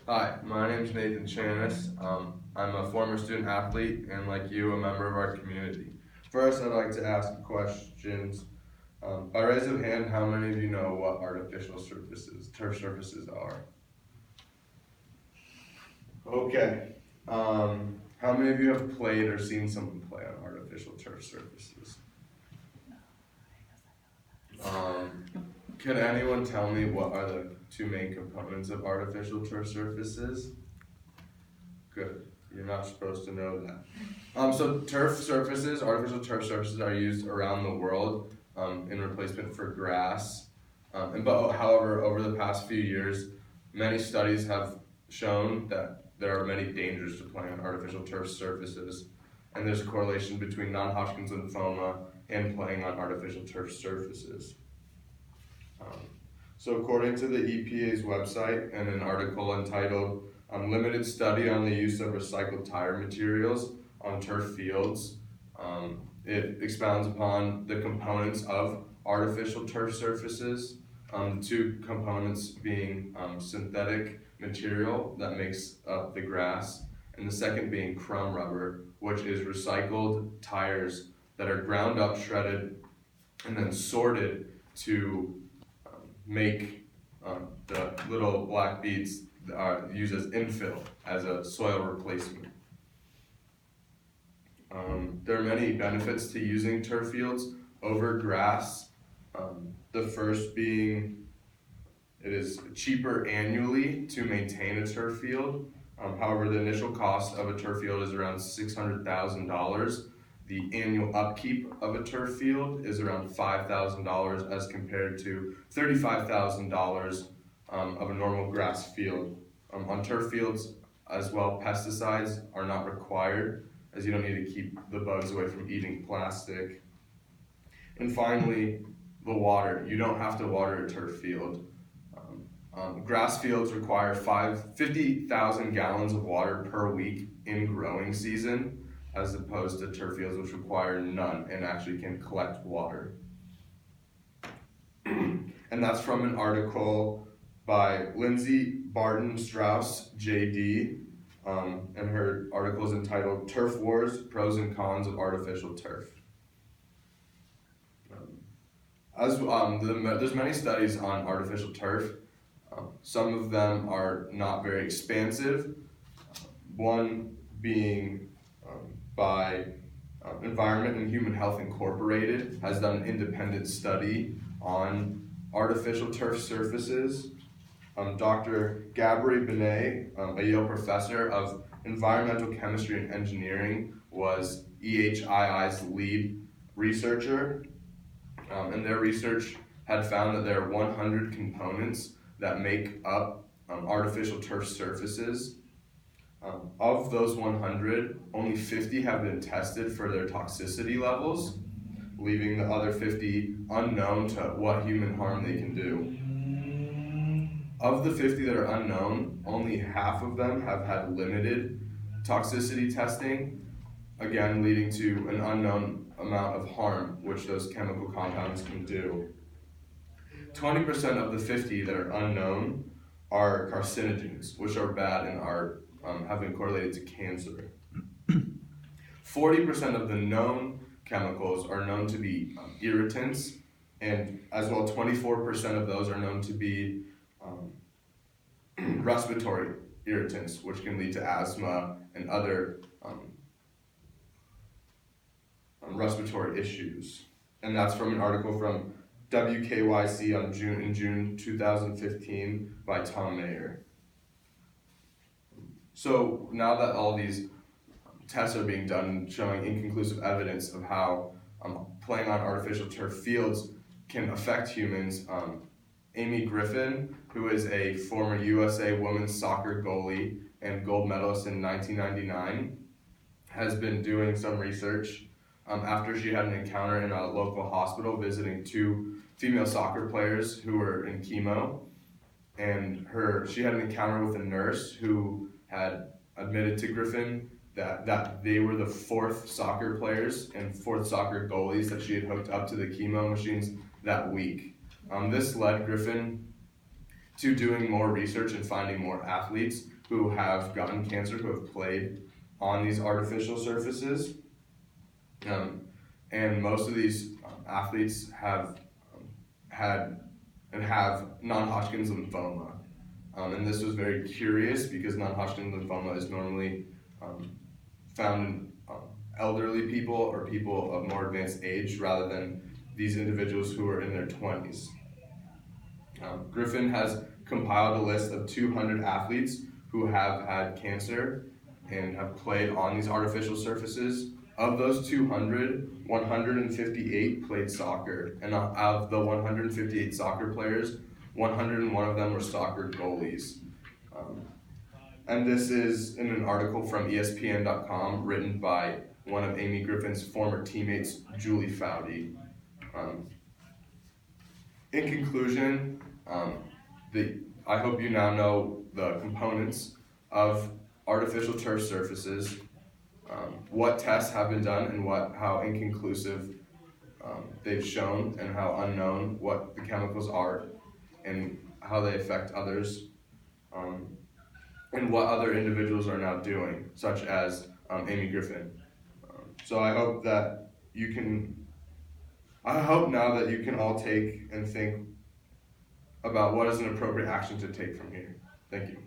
Hi, my name is Nathan Chanis. I'm a former student athlete and, like you, a member of our community. First, I'd like to ask questions. By raise of hand, how many of you know what artificial surfaces, turf surfaces are? Okay. How many of you have played or seen someone play on artificial turf surfaces? Um, can anyone tell me what are the two main components of artificial turf surfaces? Good. You're not supposed to know that. So turf surfaces, artificial turf surfaces are used around the world in replacement for grass. However, over the past few years, many studies have shown that there are many dangers to playing on artificial turf surfaces, and there's a correlation between non-Hodgkin's lymphoma and playing on artificial turf surfaces. Um, so according to the EPA's website and an article entitled Limited Study on the Use of Recycled Tire Materials on Turf Fields, it expounds upon the components of artificial turf surfaces, the two components being synthetic material that makes up the grass, and the second being crumb rubber, which is recycled tires that are ground up, shredded, and then sorted to make the little black beads used as infill as a soil replacement. There are many benefits to using turf fields over grass. The first being it is cheaper annually to maintain a turf field. However, the initial cost of a turf field is around $600,000. The annual upkeep of a turf field is around $5,000 as compared to $35,000 of a normal grass field. On turf fields as well, pesticides are not required as you don't need to keep the bugs away from eating plastic. And finally, the water. You don't have to water a turf field. Grass fields require 50,000 gallons of water per week in growing season, as opposed to turf fields which require none and actually can collect water. And that's from an article by Lindsay Barton Strauss, JD, and her article is entitled Turf Wars, Pros and Cons of Artificial Turf. There's many studies on artificial turf. Some of them are not very expansive. One being by Environment and Human Health Incorporated has done an independent study on artificial turf surfaces. Dr. Gabri Benet, a Yale professor of environmental chemistry and engineering, was EHII's lead researcher, and their research had found that there are 100 components that make up artificial turf surfaces. Of those 100, only 50 have been tested for their toxicity levels, leaving the other 50 unknown to what human harm they can do. Of the 50 that are unknown, only half of them have had limited toxicity testing, again leading to an unknown amount of harm which those chemical compounds can do. 20% of the 50 that are unknown are carcinogens, which are bad and are have been correlated to cancer. 40% of the known chemicals are known to be irritants, and as well 24% of those are known to be respiratory irritants, which can lead to asthma and other respiratory issues. And that's from an article from WKYC in June 2015 by Tom Mayer. So now that all these tests are being done showing inconclusive evidence of how playing on artificial turf fields can affect humans, Amy Griffin, who is a former USA women's soccer goalie and gold medalist in 1999, has been doing some research after she had an encounter in a local hospital visiting two female soccer players who were in chemo. And she had an encounter with a nurse who had admitted to Griffin that they were the fourth soccer players and fourth soccer goalies that she had hooked up to the chemo machines that week. This led Griffin to doing more research and finding more athletes who have gotten cancer who have played on these artificial surfaces. And most of these athletes have had and have non-Hodgkin's lymphoma. And this was very curious because non-Hodgkin's lymphoma is normally found in elderly people or people of more advanced age rather than these individuals who are in their 20s. Griffin has compiled a list of 200 athletes who have had cancer and have played on these artificial surfaces. Of those 200, 158 played soccer, and out of the 158 soccer players, 101 of them were soccer goalies. And this is in an article from ESPN.com written by one of Amy Griffin's former teammates, Julie Foudy. In conclusion, I hope you now know the components of artificial turf surfaces, what tests have been done and how inconclusive they've shown, and how unknown what the chemicals are and how they affect others, and what other individuals are now doing, such as Amy Griffin. So I hope now that you can all take and think about what is an appropriate action to take from here. Thank you.